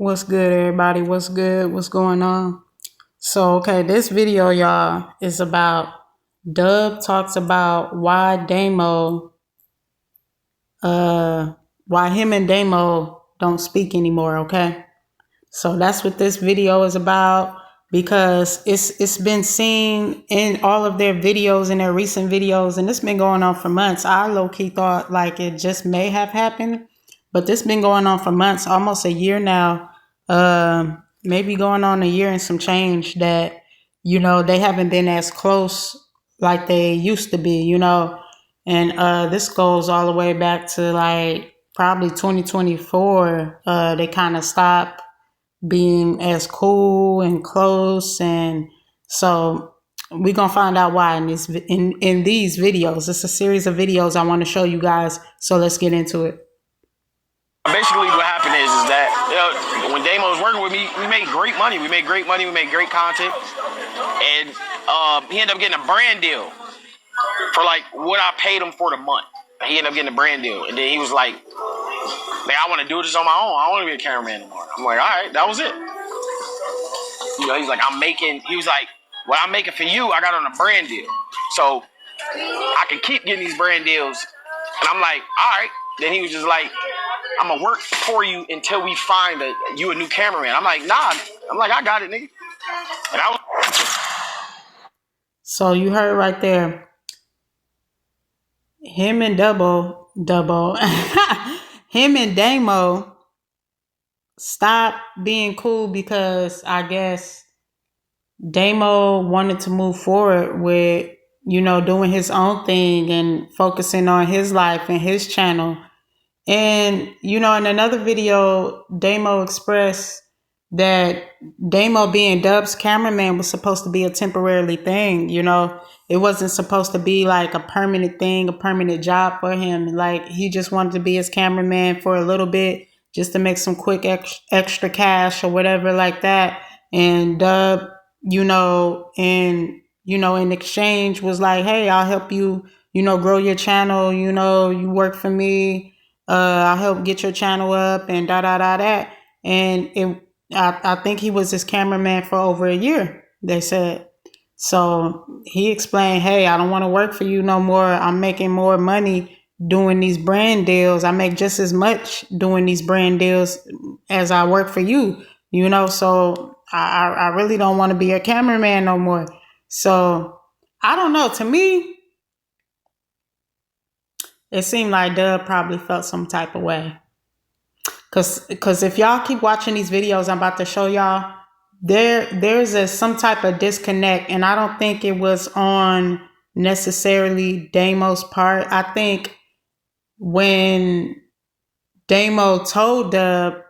What's good, everybody? What's good? What's going on? So, okay, this video, y'all, is about Dub talks about why him and Daymo don't speak anymore. Okay, so that's what this video is about because it's been seen in all of their videos and their recent videos, and it's been going on for months. I low key thought like it just may have happened, but this been going on for months, almost a year now. Maybe going on a year and some change that, they haven't been as close like they used to be, and this goes all the way back to like probably 2024. They kind of stopped being as cool and close, and so we're gonna find out why in these videos. It's a series of videos I want to show you guys, so let's get into it. Basically, what happened is that when Daymo was working with me, we made great money. We made great content, and he ended up getting a brand deal for like what I paid him for the month. He ended up getting a brand deal, and then he was like, "Man, I want to do this on my own. I don't want to be a cameraman anymore." I'm like, "All right, that was it." He's like, He was like, "What I'm making for you, I got on a brand deal, so I can keep getting these brand deals." And I'm like, "All right." Then he was just like, "I'm gonna work for you until we find you a new cameraman." I'm like, "Nah." I'm like, "I got it, nigga." And I was. So you heard right there. Him and him and Daymo stopped being cool because I guess Daymo wanted to move forward with, doing his own thing and focusing on his life and his channel. And, in another video, Daymo expressed that Daymo being Dub's cameraman was supposed to be a temporary thing. It wasn't supposed to be like a permanent thing, a permanent job for him. Like he just wanted to be his cameraman for a little bit just to make some quick extra cash or whatever like that. And Dub, in exchange was like, "Hey, I'll help you, grow your channel. You work for me. I'll help get your channel up and that." And I think he was his cameraman for over a year, they said. So he explained, "Hey, I don't want to work for you no more. I'm making more money doing these brand deals. I make just as much doing these brand deals as I work for you, so I really don't want to be a cameraman no more." So I don't know. To me, it seemed like Dub probably felt some type of way. Cause if y'all keep watching these videos I'm about to show y'all, there's some type of disconnect, and I don't think it was on necessarily Daymo's part. I think when Daymo told Dub,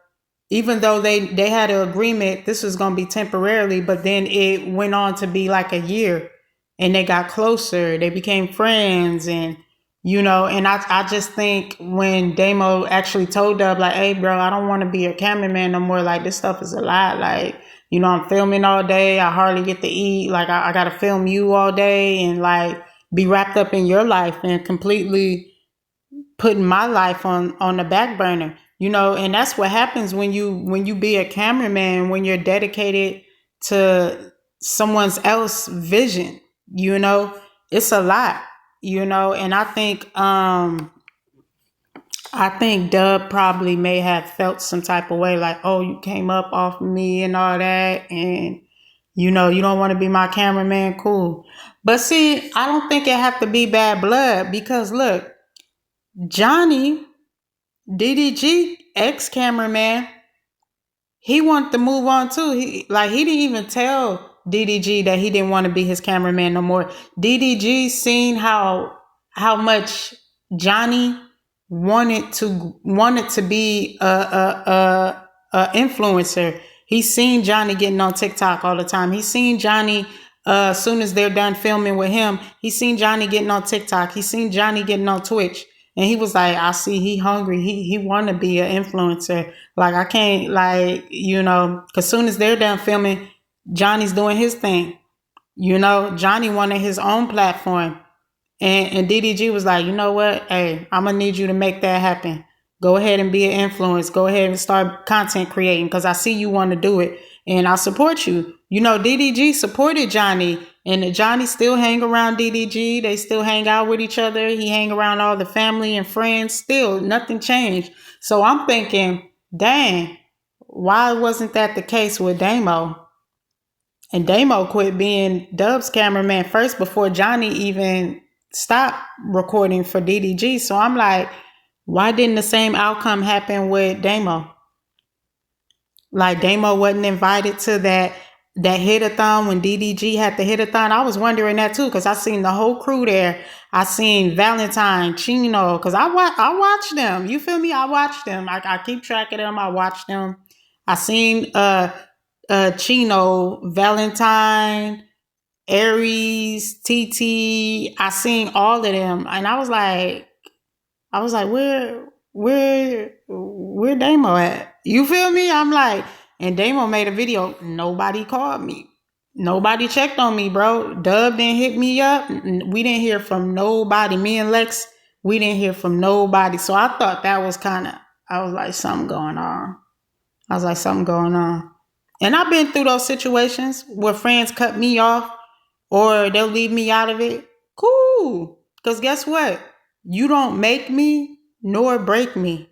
even though they had an agreement, this was gonna be temporarily, but then it went on to be like a year, and they got closer. They became friends, and and I just think when Daymo actually told Dub, like, "Hey, bro, I don't want to be a cameraman no more. Like, this stuff is a lot. Like, I'm filming all day. I hardly get to eat. Like, I got to film you all day and, like, be wrapped up in your life and completely putting my life on the back burner." And that's what happens when you be a cameraman, when you're dedicated to someone else's vision. It's a lot. And I think Dub probably may have felt some type of way, like, "Oh, you came up off me and all that, and you don't want to be my cameraman." Cool. But see, I don't think it have to be bad blood, because look, Johnny, DDG, ex-cameraman, he wanted to move on too. He didn't even tell DDG that he didn't want to be his cameraman no more. DDG seen how much Johnny wanted to be a influencer. He's seen Johnny getting on TikTok all the time. He's seen Johnny as soon as they're done filming with him. He's seen Johnny getting on TikTok. He's seen Johnny getting on Twitch. And he was like, "I see he hungry. He want to be an influencer. Like, I can't, like, because soon as they're done filming, Johnny's doing his thing. Johnny wanted his own platform." And DDG was like, "You know what? Hey, I'm going to need you to make that happen. Go ahead and be an influence. Go ahead and start content creating because I see you want to do it and I support you. You know, DDG supported Johnny and Johnny still hang around DDG. They still hang out with each other. He hang around all the family and friends. Still, nothing changed. So I'm thinking, dang, why wasn't that the case with Daymo? And Daymo quit being Dub's cameraman first before Johnny even stopped recording for DDG. So I'm like, why didn't the same outcome happen with Daymo? Like Daymo wasn't invited to that hit-a-thon when DDG had the hit-a-thon. I was wondering that too because I seen the whole crew there. I seen Valentine, Chino, because I watched them. You feel me? I watched them. I keep track of them. I watched them. I seen Chino, Valentine, Aries, TT. I seen all of them, and I was like, where Daymo at? You feel me? I'm like, and Daymo made a video. Nobody called me. Nobody checked on me, bro. Dub didn't hit me up. We didn't hear from nobody. Me and Lex, we didn't hear from nobody. So I thought that was I was like, something going on. And I've been through those situations where friends cut me off or they'll leave me out of it. Cool. Because guess what? You don't make me nor break me.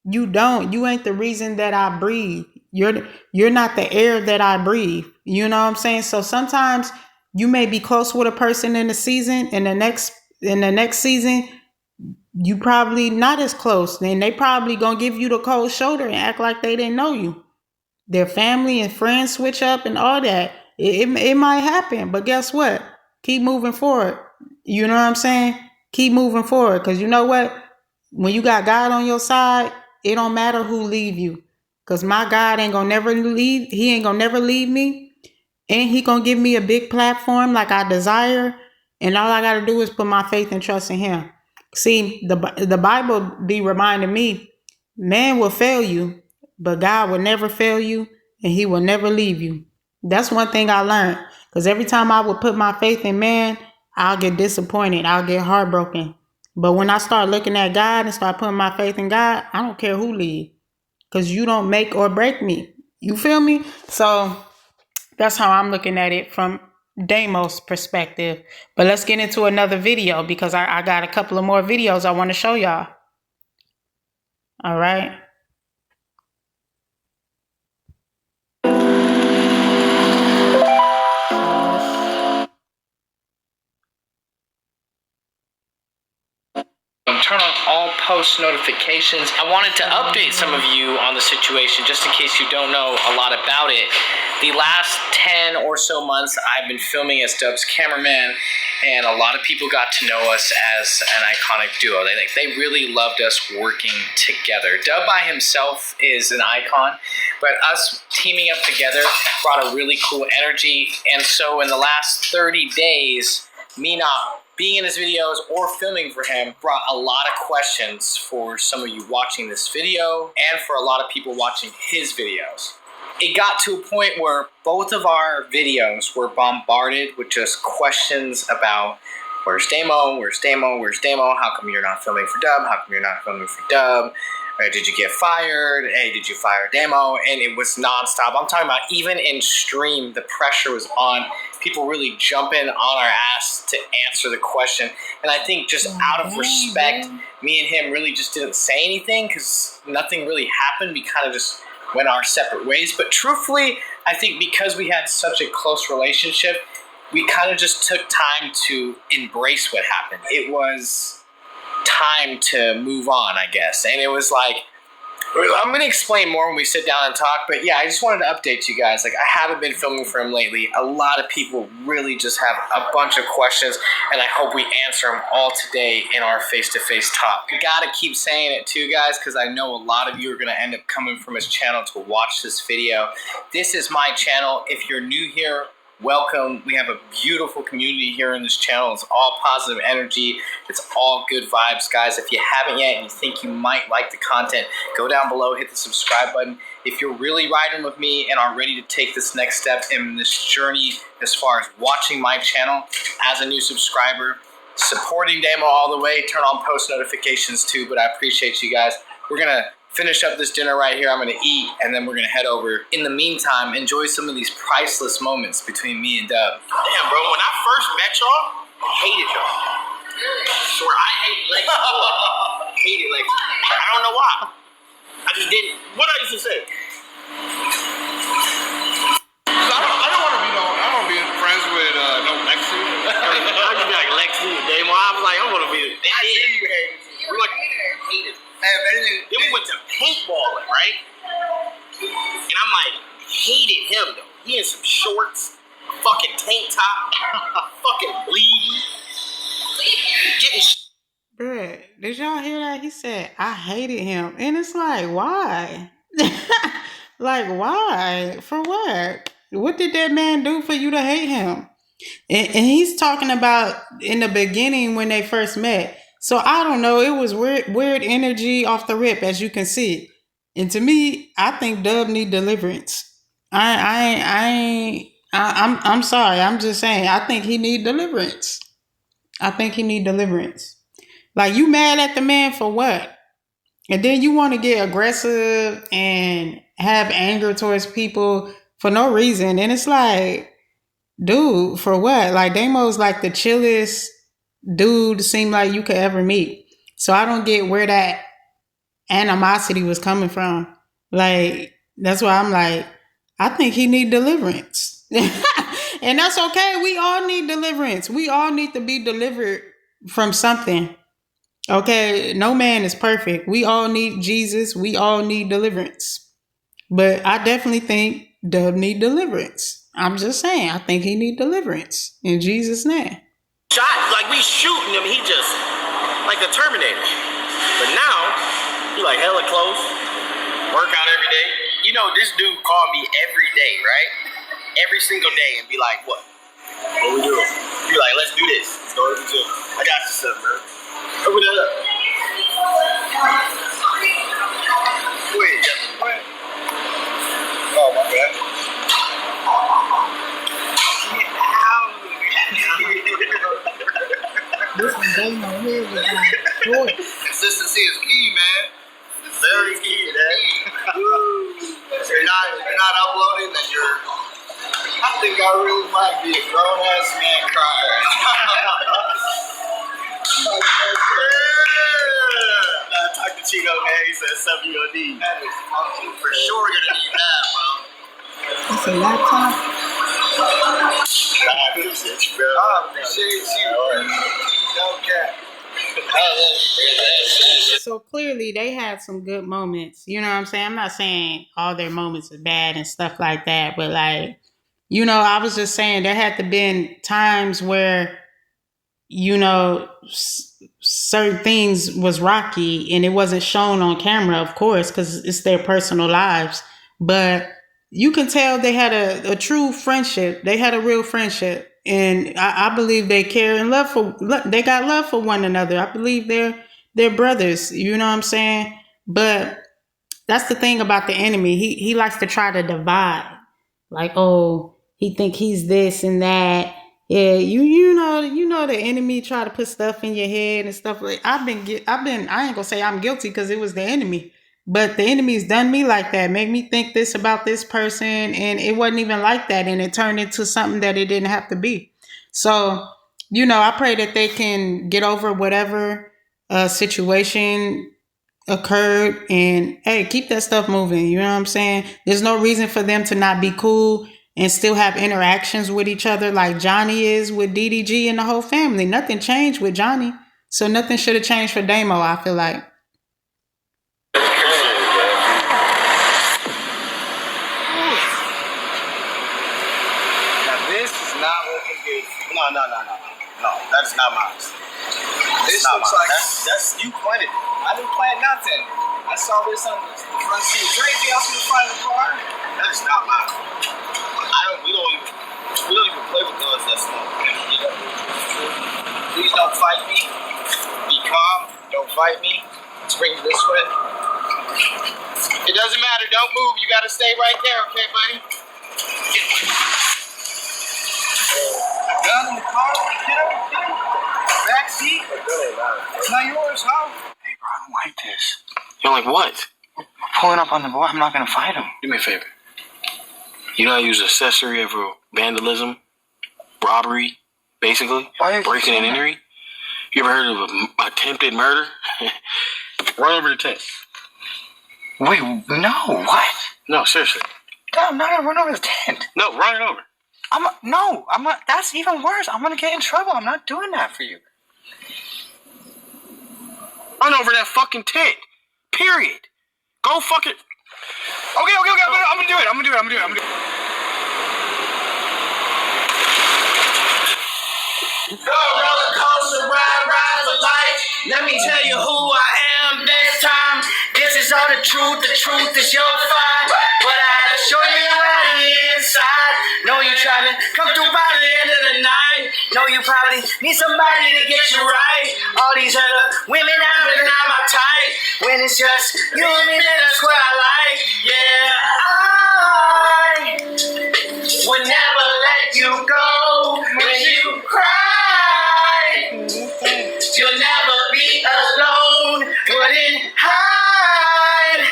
You don't. You ain't the reason that I breathe. You're not the air that I breathe. You know what I'm saying? So sometimes you may be close with a person in the season, and the next season you probably not as close. Then they probably gonna give you the cold shoulder and act like they didn't know you. Their family and friends switch up and all that. It might happen, but guess what? Keep moving forward. You know what I'm saying? Keep moving forward, because you know what? When you got God on your side, it don't matter who leave you, because my God ain't gonna never leave. He ain't gonna never leave me, and he gonna give me a big platform like I desire. And all I gotta do is put my faith and trust in him. See, the Bible be reminding me, man will fail you, but God will never fail you, and he will never leave you. That's one thing I learned, because every time I would put my faith in man, I'll get disappointed. I'll get heartbroken. But when I start looking at God and start putting my faith in God, I don't care who leave, because you don't make or break me. You feel me? So that's how I'm looking at it from Daymo's perspective. But let's get into another video, because I got a couple of more videos I want to show y'all. All right. Turn on all post notifications. I wanted to update some of you on the situation just in case you don't know a lot about it. The last 10 or so months I've been filming as Dub's cameraman, and a lot of people got to know us as an iconic duo. They really loved us working together. Dub by himself is an icon, but us teaming up together brought a really cool energy. And so in the last 30 days, me not being in his videos or filming for him brought a lot of questions for some of you watching this video and for a lot of people watching his videos. It got to a point where both of our videos were bombarded with just questions about where's Daymo, where's Daymo, where's Daymo, how come you're not filming for Dub, how come you're not filming for Dub, did you get fired, hey, did you fire Daymo? And it was nonstop. I'm talking about even in stream, the pressure was on. People really jumping on our ass to answer the question. And I think just out of respect, me and him really just didn't say anything because nothing really happened. We kind of just went our separate ways. But truthfully, I think because we had such a close relationship, we kind of just took time to embrace what happened. It was time to move on, I guess. And it was like, I'm going to explain more when we sit down and talk, but yeah, I just wanted to update you guys. Like, I haven't been filming for him lately. A lot of people really just have a bunch of questions, and I hope we answer them all today in our face-to-face talk. I gotta keep saying it too, guys, because I know a lot of you are going to end up coming from his channel to watch this video. This is my channel. If you're new here, welcome. We have a beautiful community here in this channel. It's all positive energy. It's all good vibes, guys. If you haven't yet and you think you might like the content, go down below, hit the subscribe button. If you're really riding with me and are ready to take this next step in this journey as far as watching my channel as a new subscriber, supporting Daymo all the way, turn on post notifications too, but I appreciate you guys. We're gonna finish up this dinner right here. I'm gonna eat, and then we're gonna head over. In the meantime, enjoy some of these priceless moments between me and Dub. Damn, bro. When I first met y'all, I hated y'all. Swear, I hated Lex. Hated Lex. I don't know why. I just didn't. What I used to say. I don't want to be friends with no Lexi. I used to be like Lexi and Daymo. I was like, I want to be. I knew you hated. We like hated. Then we went to paintballing, right? And I'm like, hated him though. He in some shorts, fucking tank top, fucking bleeding, getting. Bruh, did y'all hear that? He said, I hated him. And it's like, why? Like, why? For what? What did that man do for you to hate him? And he's talking about in the beginning when they first met. So I don't know. It was weird energy off the rip, as you can see. And to me, I think Dub need deliverance. I'm sorry. I'm just saying. I think he need deliverance. Like, you mad at the man for what? And then you want to get aggressive and have anger towards people for no reason. And it's like, dude, for what? Like, Damo's like the chillest dude seemed like you could ever meet. So I don't get where that animosity was coming from. Like, that's why I'm like, I think he need deliverance. And that's okay. We all need deliverance. We all need to be delivered from something. Okay, no man is perfect. We all need Jesus. We all need deliverance. But I definitely think Dub need deliverance. I'm just saying, I think he need deliverance in Jesus' name. Shot, like we shooting him, he just like the Terminator. But now he like hella close, work out every day. You know, this dude called me every day, right? Every single day, and be like, "What? What we doing?" Be like, "Let's do this. Let's go to the gym. I got you, son, bro. Open it up." Wait, what? Oh my bad. Consistency is key, man. It's very key, man. If you're not uploading, then I think I really might be a grown ass man crying. I talked to Chico, man. He said something you're gonna need. That is fucking for sure gonna need that, bro. That's a laptop? I appreciate you, bro. I appreciate you, bro. No cap. So clearly they had some good moments. You know what I'm saying? I'm not saying all their moments are bad and stuff like that, but like, you know, I was just saying there had to been times where, you know, certain things was rocky and it wasn't shown on camera, of course, because it's their personal lives. But you can tell they had a true friendship. They had a real friendship. And I believe they care and they got love for one another. I believe they're brothers. You know what I'm saying? But that's the thing about the enemy. He likes to try to divide. Like, oh, he think he's this and that. Yeah, you know the enemy try to put stuff in your head and stuff like. I ain't gonna say I'm guilty because it was the enemy. But the enemy's done me like that, make me think this about this person, and it wasn't even like that, and it turned into something that it didn't have to be. So, you know, I pray that they can get over whatever situation occurred, and hey, keep that stuff moving. You know what I'm saying? There's no reason for them to not be cool and still have interactions with each other like Johnny is with DDG and the whole family. Nothing changed with Johnny, so nothing should have changed for Daymo, I feel like. No, that is not mine. This looks like that's you planted it. I didn't plant nothing. I saw this on the front seat. Is there anything else in the front of the car? That is not mine. We don't even play with guns that small. Please don't fight me. Be calm. Don't fight me. Let's bring it this way. It doesn't matter. Don't move. You gotta stay right there, okay, buddy? Gun in the car? Get him. Back seat? It's not yours, huh? Hey, bro, I don't like this. You're like, what? Pulling up on the boy, I'm not gonna fight him. Do me a favor. You know I use accessory of vandalism, robbery, basically, breaking and entering. You ever heard of an attempted murder? Run over the tent. Wait, no, what? No, seriously. No, I'm not gonna run over the tent. No, run it over. I'm not, that's even worse. I'm gonna get in trouble. I'm not doing that for you. Run over that fucking tent. Period. Go fuck it. Okay. I'm gonna do it. I'm gonna do it. Roller coaster ride for life. Let me tell you who I am this time. This is all the truth is your fight. But I had to show you right on the inside. Know you trying to come through by the end of the night. Know you probably need somebody to get you right. All these other women out there not my type. When it's just you and me, then that's what I like. Yeah, I would never let you go when you cry. You'll never be alone. Wouldn't hide.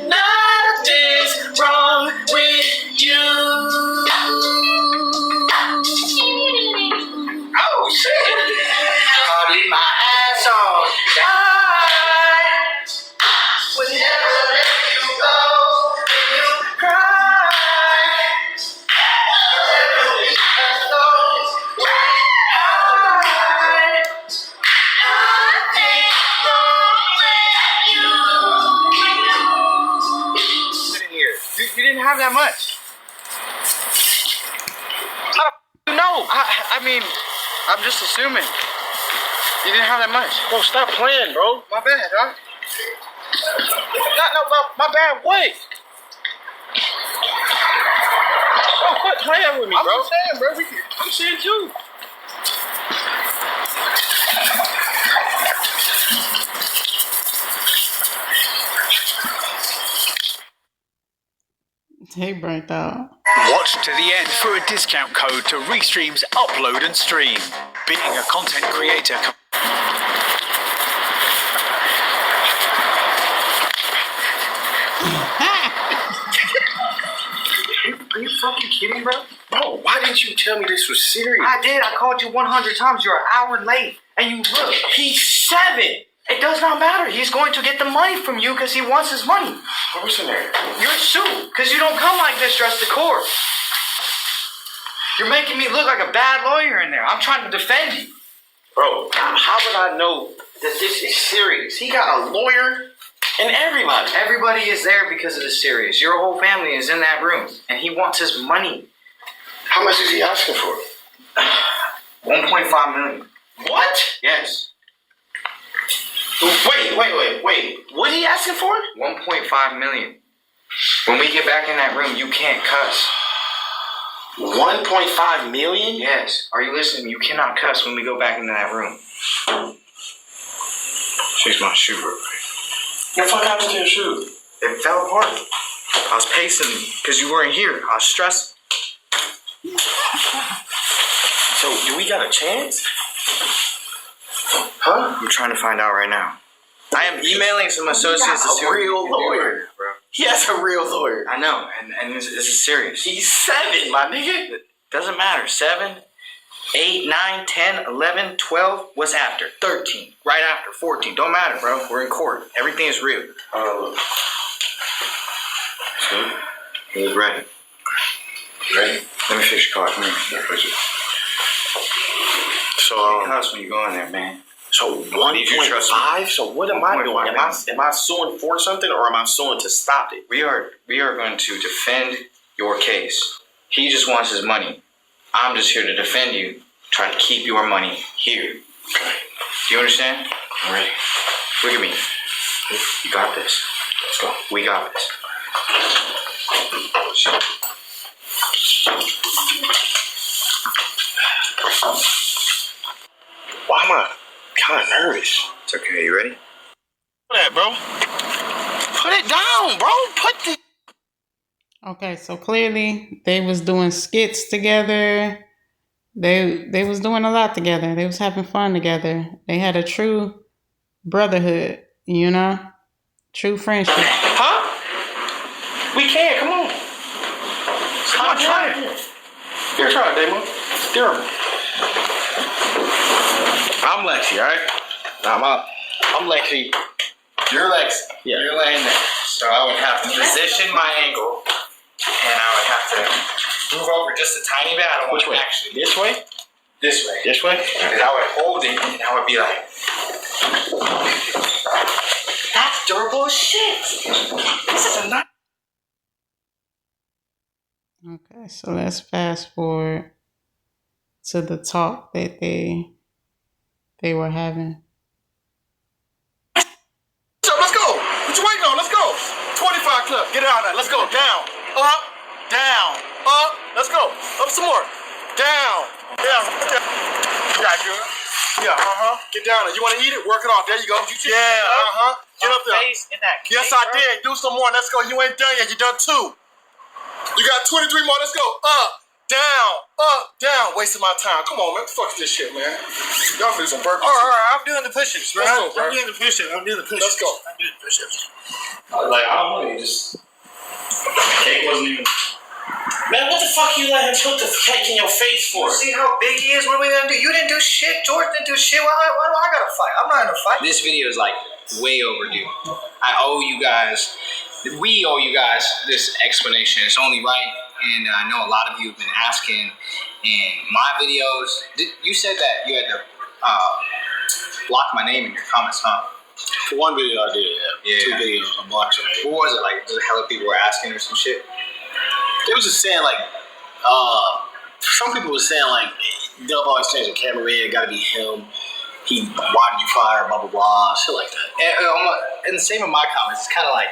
Nothing's wrong with you. Oh shit! I'll leave my ass on. I would never let you go when you cry. You'll never be alone. You didn't have that much. No, I mean, I'm just assuming. You didn't have that much. Bro, stop playing, bro. My bad, huh? My bad, what? Bro, quit playing with me, bro. I'm just saying, bro. I'm saying too. He burnt out. Watch to the end for a discount code to Restream's upload and stream. Being a content creator. Are you fucking kidding, bro? Bro, why didn't you tell me this was serious? I did. I called you 100 times. You're an hour late. And you look. He's 7. It does not matter. He's going to get the money from you because he wants his money. What's in there? You're sued because you don't come like this dressed to court. You're making me look like a bad lawyer in there. I'm trying to defend you. Bro, how would I know that this is serious? He got a lawyer and everybody. Everybody is there because of the serious. Your whole family is in that room, and he wants his money. How much is he asking for? 1.5 million. What? Yes. Wait. What are you asking for? 1.5 million. When we get back in that room, you can't cuss. 1.5 million? Yes. Are you listening? You cannot cuss when we go back into that room. She's my shoe real quick. What the fuck happened to your shoe? It fell apart. I was pacing because you weren't here. I was stressed. So, do we got a chance? Huh? I'm trying to find out right now. I am emailing some associates to see a real lawyer, bro. He has a real lawyer. I know, and this is serious. He's 7, my nigga. Doesn't matter. 7, 8, 9, 10, 11, 12. What's after? 13. Right after 14. Don't matter, bro. We're in court. Everything is real. He's ready. Ready? Let me fix your car. Come here. So, Cuss when you go in there, man. So 1.5? So what am I doing? Am I suing for something or am I suing to stop it? We are going to defend your case. He just wants his money. I'm just here to defend you, try to keep your money here. Okay. Do you understand? I'm ready. Look at me. You got this. Let's go. We got this. Why am I kind of nervous? It's okay. You ready? That, bro. Put it down, bro. Put the... Okay, so clearly they was doing skits together. They was doing a lot together. They was having fun together. They had a true brotherhood, you know? True friendship. Huh? We can. Come on. Come on, try it. Here, try it, Daymo. Here. I'm Lexi, all right? I'm Lexi. You're Lexi. Yeah. You're laying there. So I would have to position my angle, and I would have to move over just a tiny bit. I don't want to actually. This way? This way. This way? And I would hold it, and I would be like, that's durable as shit. This is a nice. Okay, so let's fast forward to the talk that they were having. So let's go. What you waiting on? Let's go. 25 club. Get it out of there. Let's go. Down. Up. Down. Up. Let's go. Up some more. Down. Down. Yeah, good. Yeah, Get down there. You want to eat it? Work it off. There you go. Yeah, Get up there. Yes, I did. Do some more. Let's go. You ain't done yet. You done 2. You got 23 more. Let's go. Up. Down. Wasting my time. Come on, man. Fuck this shit, man. Y'all do some burpees. All right. I'm doing the push-ups, bro. I'm doing the push-ups. Let's go. I was like, I don't know. You just... Cake wasn't even... Man, what the fuck you let him put the cake in your face for? See how big he is? What are we gonna do? You didn't do shit. George didn't do shit. Why do I gotta fight? I'm not in a fight. This video is like way overdue. I owe you guys, we owe you guys this explanation. It's only right, and I know a lot of you have been asking in my videos. You said that you had to block my name in your comments, huh? For one video I did, yeah. 2 videos I blocked your name. What was it like? Just hella people were asking or some shit? They was just saying like, some people were saying like, Dub always changing cameraman, it gotta be him. Why did you fire, blah, blah, blah, shit like that. And the same in my comments, it's kind of like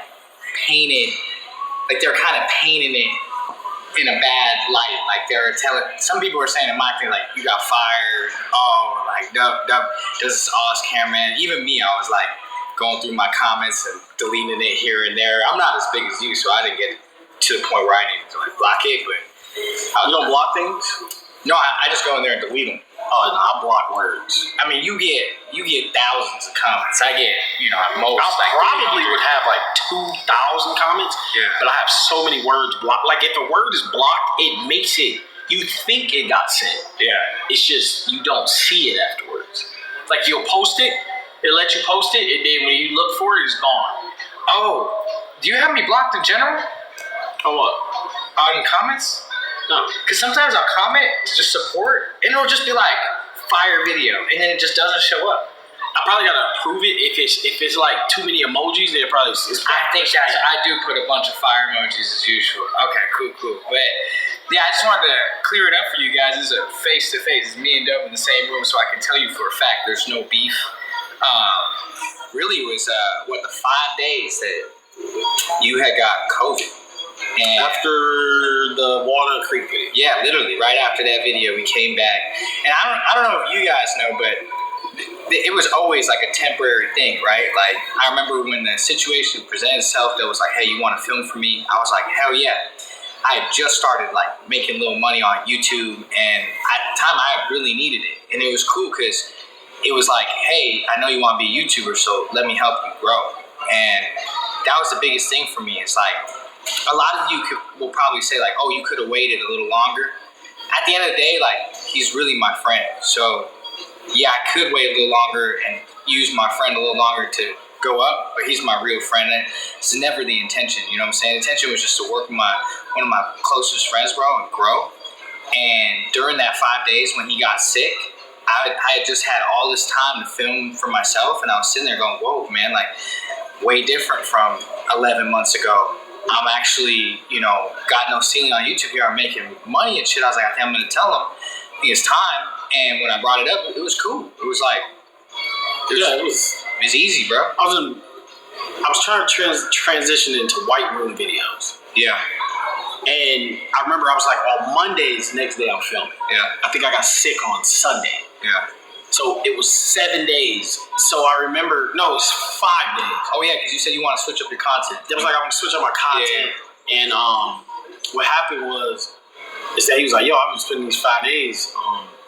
painted, like they're kind of painting it in a bad light. Like they're telling, some people were saying in my thing, like, you got fired, like, Dub does this all his cameraman. Even me, I was like going through my comments and deleting it here and there. I'm not as big as you, so I didn't get to the point where I needed to like block it, but you don't block things? No, I just go in there and delete them. Oh, no, I block words. I mean, you get thousands of comments. I get, at most. I probably would have like 2,000 comments, but I have so many words blocked. Like if a word is blocked, it makes it, you think it got sent. Yeah. It's just, you don't see it afterwards. Like you'll post it, it lets you post it, and then when you look for it, it's gone. Oh, do you have me blocked in general? Oh, what? On comments? No. Because sometimes I'll comment to just support, and it'll just be like, fire video, and then it just doesn't show up. I probably gotta approve it. If it's like too many emojis, then it probably... I think I do put a bunch of fire emojis as usual. Okay, cool. But yeah, I just wanted to clear it up for you guys. This is a face-to-face. It's me and Dub in the same room, so I can tell you for a fact there's no beef. Really, it was, the 5 days that you had got COVID. And after the Walnut Creek video. Yeah, literally, right after that video, we came back. And I don't know if you guys know, but it was always like a temporary thing, right? Like, I remember when the situation presented itself that was like, hey, you want to film for me? I was like, hell yeah. I had just started like making a little money on YouTube, and at the time I really needed it. And it was cool because it was like, hey, I know you want to be a YouTuber, so let me help you grow. And that was the biggest thing for me. It's like, a lot of you will probably say like, oh, you could have waited a little longer. At the end of the day, like, he's really my friend. So yeah, I could wait a little longer and use my friend a little longer to go up, but he's my real friend. And it's never the intention, you know what I'm saying? The intention was just to work with one of my closest friends, bro, and grow. And during that 5 days when he got sick, I had just had all this time to film for myself, and I was sitting there going, whoa, man, like, way different from 11 months ago. I'm actually, got no ceiling on YouTube here. I'm making money and shit. I was like, I think I'm going to tell him. I think it's time. And when I brought it up, it was cool. It was like, it was easy, bro. I was trying to transition into white room videos. Yeah. And I remember I was like, on Mondays, next day I'm filming. Yeah. I think I got sick on Sunday. Yeah. So it was 7 days. So I remember, no, it was 5 days. Oh yeah, because you said you want to switch up your content. It was like, I'm going to switch up my content. Yeah. And what happened was, is that he was like, yo, I've been spending these 5 days.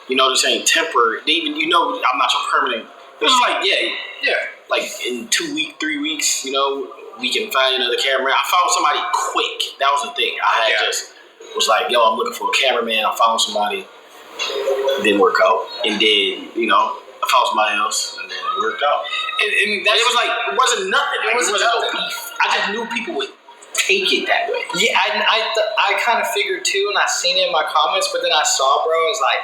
This ain't temporary. Even, I'm not your permanent. It was like, yeah. Like in 2 weeks, 3 weeks, we can find another cameraman. I found somebody quick. That was the thing. I had just was like, yo, I'm looking for a cameraman. I found somebody. It didn't work out. And then, I found somebody else, and then it worked out. And it was like, it wasn't nothing. It wasn't no beef. I just knew people would take it that way. Yeah, I kind of figured too, and I seen it in my comments, but then I saw, bro, it's like,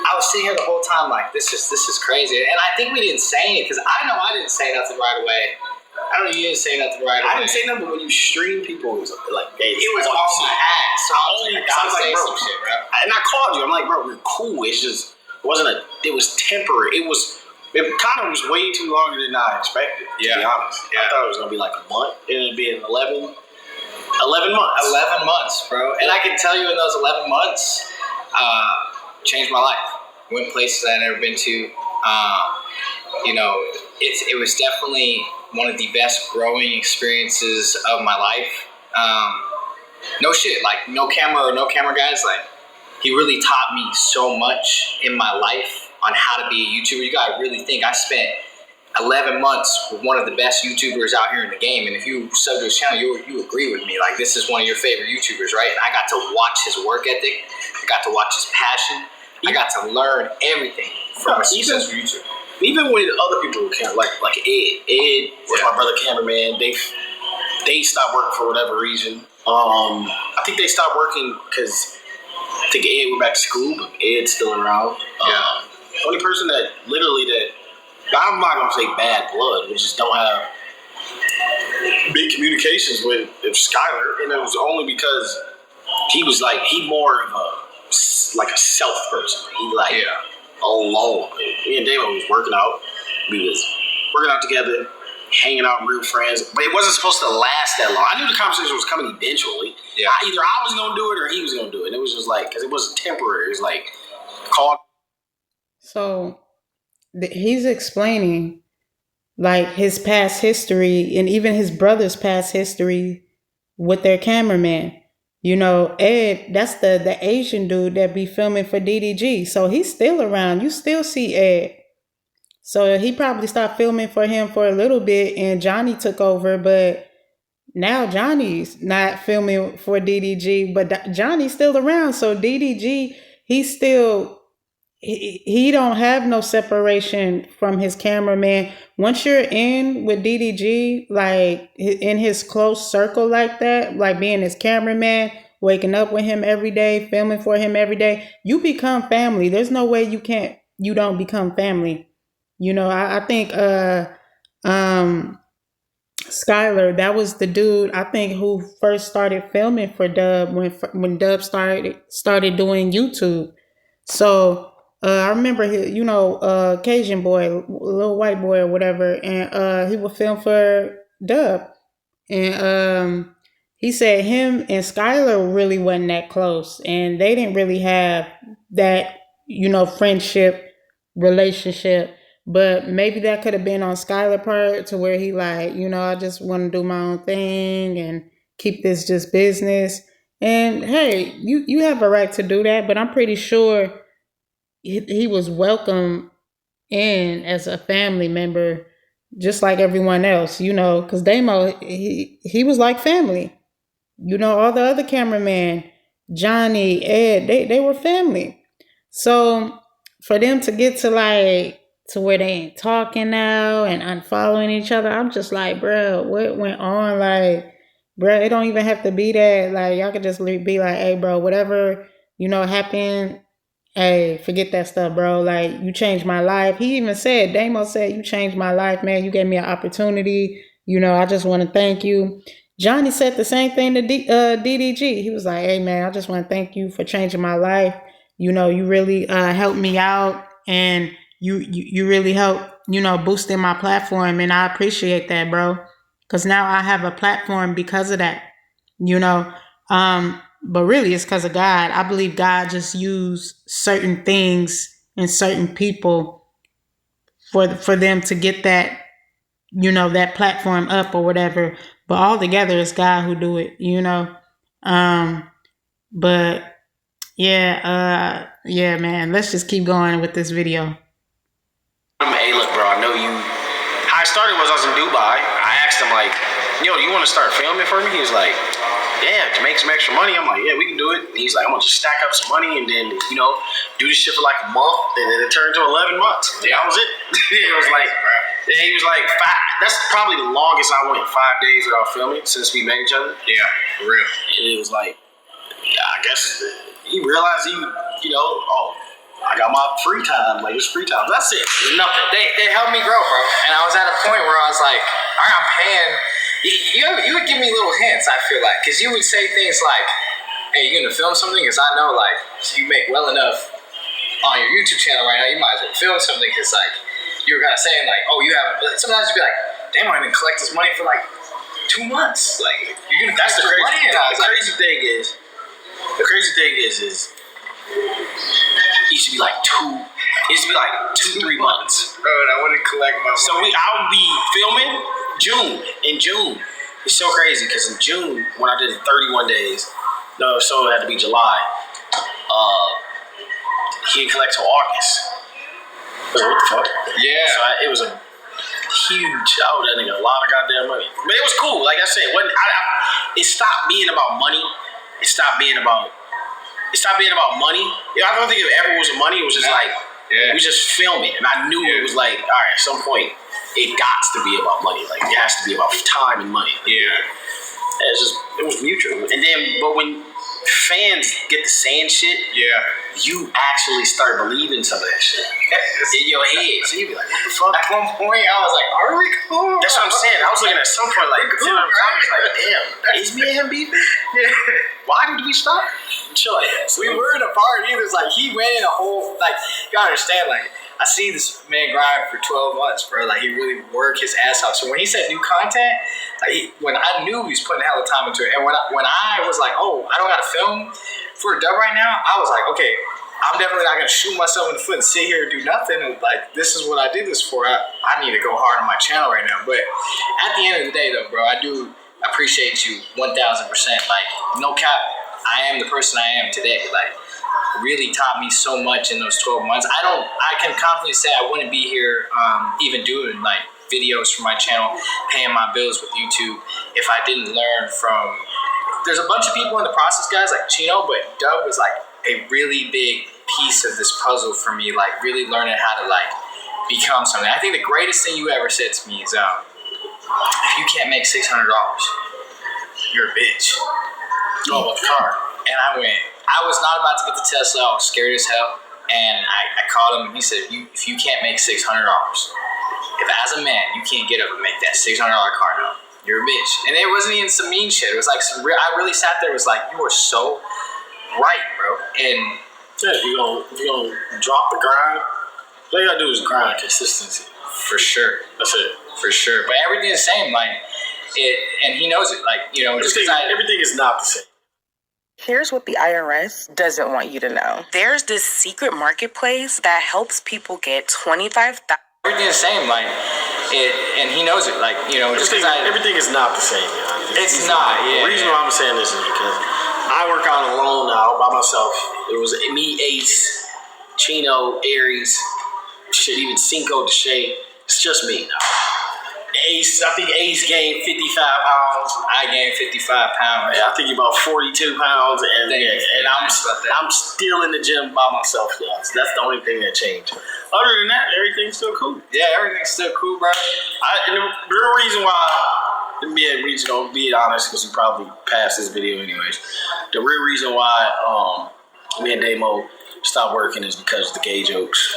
I was sitting here the whole time like, this is crazy. And I think we didn't say it, because I know I didn't say nothing right away. I don't know, you didn't say nothing right away. I didn't say nothing, but when you stream people, it was like, hey, it was on my ass. So I was like, bro, some shit, bro. And I called you. I'm like, bro, we're cool. It's just, it was temporary. It kind of was way too longer than I expected, to be honest. I thought it was going to be like a month. It ended up being 11 months. 11 months, bro. And I can tell you in those 11 months, changed my life. Went places I'd never been to. It was definitely one of the best growing experiences of my life. No shit, like no camera guys, like he really taught me so much in my life on how to be a YouTuber. You gotta really think, I spent 11 months with one of the best YouTubers out here in the game, and if you sub to his channel, you agree with me, like this is one of your favorite YouTubers, right? And I got to watch his work ethic, I got to watch his passion, I got to learn everything from a successful YouTuber. Even with other people who can't, like Ed was my brother cameraman. They stopped working for whatever reason. I think they stopped working because I think Ed went back to school, but Ed's still around. The only person that I'm not gonna say bad blood, we just don't have big communications with Skylar, and it was only because he was like more of a self person. He alone. Me and Daymo was working out. We was working out together, hanging out, real friends. But it wasn't supposed to last that long. I knew the conversation was coming eventually. Yeah. Either I was gonna do it or he was gonna do it. And it was just like, because it wasn't temporary. It was like called. So he's explaining like his past history and even his brother's past history with their cameraman. Ed, that's the Asian dude that be filming for DDG. So he's still around. You still see Ed. So he probably stopped filming for him for a little bit and Johnny took over. But now Johnny's not filming for DDG, but Johnny's still around. So DDG, he's still... He don't have no separation from his cameraman. Once you're in with DDG, like in his close circle like that, like being his cameraman, waking up with him every day, filming for him every day, you become family. There's no way you don't become family. I think Skylar, that was the dude I think who first started filming for Dub when Dub started doing YouTube. So I remember Cajun boy, little white boy or whatever, and he would film for Dub. And he said him and Skylar really wasn't that close, and they didn't really have that, friendship, relationship. But maybe that could have been on Skylar part to where he like, I just want to do my own thing and keep this just business. And hey, you have a right to do that, but I'm pretty sure he was welcome in as a family member, just like everyone else, because Daymo, he was like family. All the other cameramen, Johnny, Ed, they were family. So for them to get to where they ain't talking now and unfollowing each other, I'm just like, bro, what went on? Like, bro, it don't even have to be that. Like, y'all could just be like, hey, bro, whatever, happened. Hey, forget that stuff, bro. Like, you changed my life. He even said, Daymo said, you changed my life, man. You gave me an opportunity. I just want to thank you. Johnny said the same thing to DDG. He was like, hey, man, I just want to thank you for changing my life. You really helped me out, and you really helped, boosting my platform. And I appreciate that, bro. Because now I have a platform because of that, But really, it's because of God. I believe God just used certain things and certain people for them to get that, that platform up or whatever. But all together, it's God who do it, But yeah, man. Let's just keep going with this video. Hey, look, bro. I know you. How I started was I was in Dubai. I asked him yo, you want to start filming for me? He was like, yeah, to make some extra money. I'm like, yeah, we can do it. And he's like, I'm gonna just stack up some money and then, you know, do this shit for like a month. And then it turned to 11 months. Yeah, that was it. It was like, yeah, he was like, that's probably the longest I went 5 days without filming since we met each other. Yeah, for real. And it was like, yeah, I guess he realized you know, oh, I got my free time. Like, it's free time. That's it. There's nothing. They helped me grow, bro. And I was at a point where I was like, all right, I'm paying. You would give me little hints, I feel like. Because you would say things like, hey, you going to film something? Because I know, like, you make well enough on your YouTube channel right now, you might as well film something. Because, like, you were kind of saying, like, oh, you have. Sometimes you'd be like, damn, I didn't collect this money for, like, 2 months. Like, you're going to collect this money? And I was like, The crazy thing is it used to be like 2-3 months. bro, and I wouldn't collect my money. So I would be filming in June. It's so crazy because in June when I did 31 days, no, so it had to be July. He didn't collect till August. I was like, what the fuck? Yeah. So it was a huge. I owed that nigga a lot of goddamn money, but it was cool. Like I said, it stopped being about money. It stopped being about money. I don't think it ever was money. It was just like, we just film it. And I knew it was like, all right, at some point, it got to be about money. Like, it has to be about time and money. It was mutual. And then, but when fans get to saying shit, you actually start believing some of that shit in your head. So you be like, what the fuck? At one point, I was like, are we cool? That's what I'm saying. I was looking at some point, like, in the comments, like, damn, is me and him beefing? Why did we stop? Chill, I guess. We weren't apart either. It's like he went in a whole, like, you gotta understand, like, I see this man grind for 12 months, bro. Like, he really worked his ass off. So when he said new content, like, when I knew he was putting a hell of time into it, and when I was like, oh, I don't gotta film for a dub right now, I was like, okay, I'm definitely not gonna shoot myself in the foot and sit here and do nothing. And, like, this is what I did this for. I need to go hard on my channel right now. But at the end of the day, though, bro, I do appreciate you 1,000%. Like, no cap, I am the person I am today. Like, really taught me so much in those 12 months. I can confidently say I wouldn't be here even doing like videos for my channel, paying my bills with YouTube if I didn't learn from, there's a bunch of people in the process, guys, like Chino, but Doug was like a really big piece of this puzzle for me, like really learning how to like become something. I think the greatest thing you ever said to me is, if you can't make $600, you're a bitch. Oh, with the car. And I was not about to get the Tesla. I was scared as hell. And I called him and he said, if you can't make $600, if as a man you can't get up and make that $600 car note, you're a bitch. And it wasn't even some mean shit. It was like some real, I really sat there and was like, you are so right, bro. And yeah, if you gonna drop the grind, all you gotta do is grind consistency. For sure. That's it. For sure. But everything's the same, like it, and he knows it. Like, you know, everything is not the same. Here's what the IRS doesn't want you to know. There's this secret marketplace that helps people get $25,000. Everything's the same, like it, and he knows it. Like, you know, everything is not the same. It's not. Yeah. The reason why I'm saying this is because I work out alone now by myself. It was me, Ace, Chino, Aries, shit, even Cinco, Deshay. It's just me now. Ace, I think Ace gained 55 pounds. I gained 55 pounds. Yeah, I think you're about 42 pounds, and I'm still in the gym by myself, y'all. So that's the only thing that changed. Other than that, everything's still cool. Yeah, everything's still cool, bro. And the real reason why, we just gonna be honest, because we probably passed this video anyways. The real reason why me and Daymo stopped working is because of the gay jokes.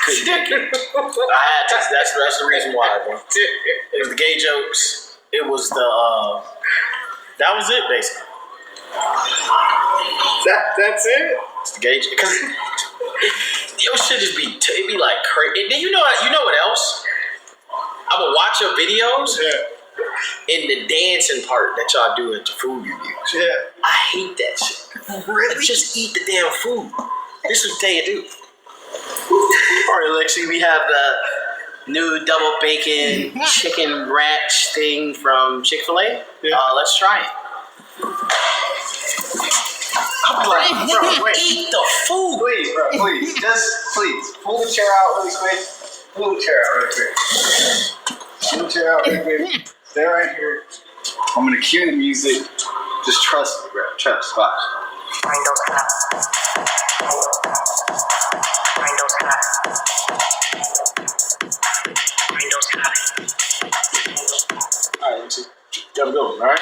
Couldn't take it. I had to. That's the reason why, bro. It was the gay jokes. It was the that was it basically. That's it. It's the gay jokes. Because your shit just be it be like crazy. And then you know what else? I would watch your videos. In the dancing part that y'all do at the food reviews. Yeah. I hate that shit. Really? Just eat the damn food. This is what they do. Alright, Lexi, we have the new double bacon chicken ranch thing from Chick-fil-A. Yeah. Let's try it. I'm like, bro, wait. Eat the food. Please, bro, please. Just, please. Pull the chair out really quick. Pull the chair out really quick. Pull the chair out really quick. Stay right here. I'm gonna cue the music. Just trust me, bro. Trust. Watch. Alright, gotta go, alright?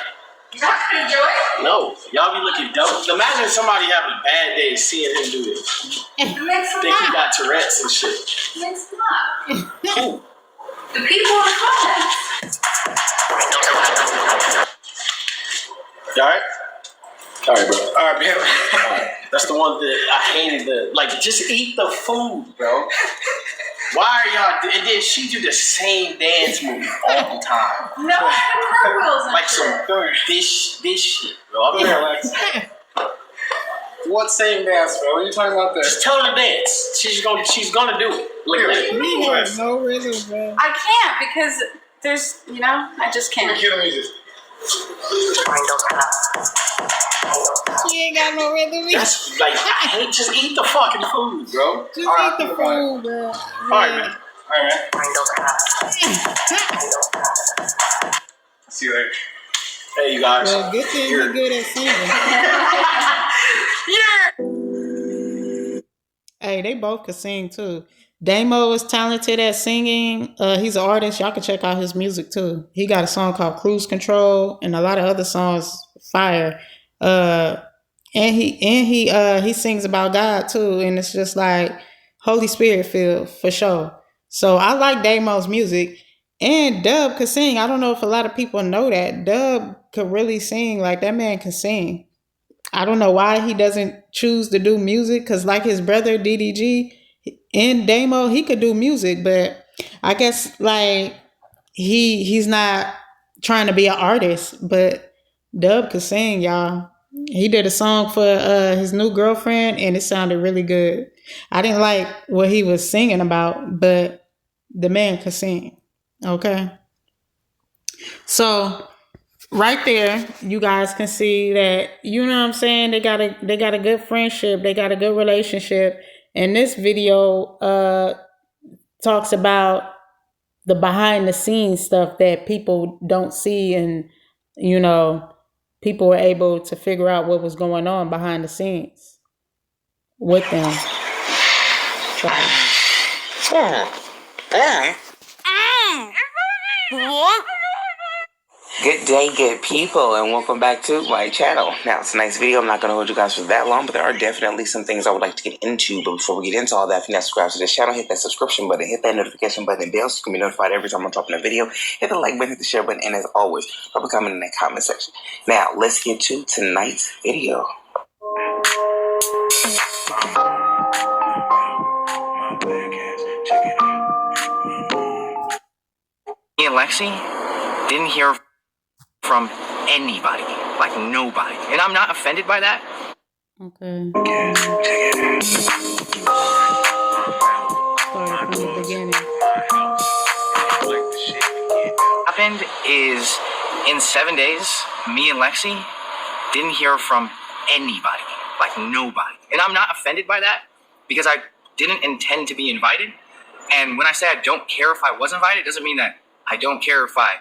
You not gonna do it? No, y'all be looking dumb. Imagine somebody having a bad day seeing him do this. It makes them Think he laugh. got Tourette's and shit. It makes them laugh. Who? The people in the comments. Alright? Alright, bro. Alright, man. Alright. That's the one that I hated. Just eat the food, bro. Why are y'all? And then she do the same dance move all the time. No, cartwheels and Like shit. some this shit, bro. I'm here, Alex. What same dance, bro? What are you talking about there? Just tell her to dance. She's gonna do it. He has no rhythm, bro. I can't because there's, I just can't. Cue the music. She ain't got no rhythm. That's I hate. Just eat the fucking food, bro. Just eat the food, bro. Alright, man. See you later. Hey, you guys. Well, good thing you're good at singing. Hey, they both could sing too. Daymo is talented at singing. He's an artist. Y'all can check out his music too. He got a song called Cruise Control and a lot of other songs fire. And he sings about God too, and it's just like Holy Spirit filled for sure. So I like Daymo's music. And Dub could sing. I don't know if a lot of people know that. Dub could really sing. Like, that man can sing. I don't know why he doesn't choose to do music, because like his brother DDG and Daymo, he could do music, but I guess like he's not trying to be an artist. But Dub could sing, y'all. He did a song for his new girlfriend, and it sounded really good. I didn't like what he was singing about, but the man could sing. Okay. So right there, you guys can see that, you know what I'm saying? They got a good friendship. They got a good relationship. And this video talks about the behind the scenes stuff that people don't see. And, people were able to figure out what was going on behind the scenes with them. Good day, good people, and welcome back to my channel. Now, it's a nice video. I'm not going to hold you guys for that long, but there are definitely some things I would like to get into. But before we get into all that, if you're not subscribed to this channel, hit that subscription button, hit that notification button and bell so you can be notified every time I'm dropping a video. Hit the like button, hit the share button, and as always, drop a comment in that comment section. Now, let's get to tonight's video. Me and Lexi didn't hear from anybody, like nobody. And I'm not offended by that. Okay. Started from the beginning. What happened is, in 7 days, me and Lexi didn't hear from anybody, like nobody. And I'm not offended by that because I didn't intend to be invited. And when I say I don't care if I was invited, it doesn't mean that I don't care if I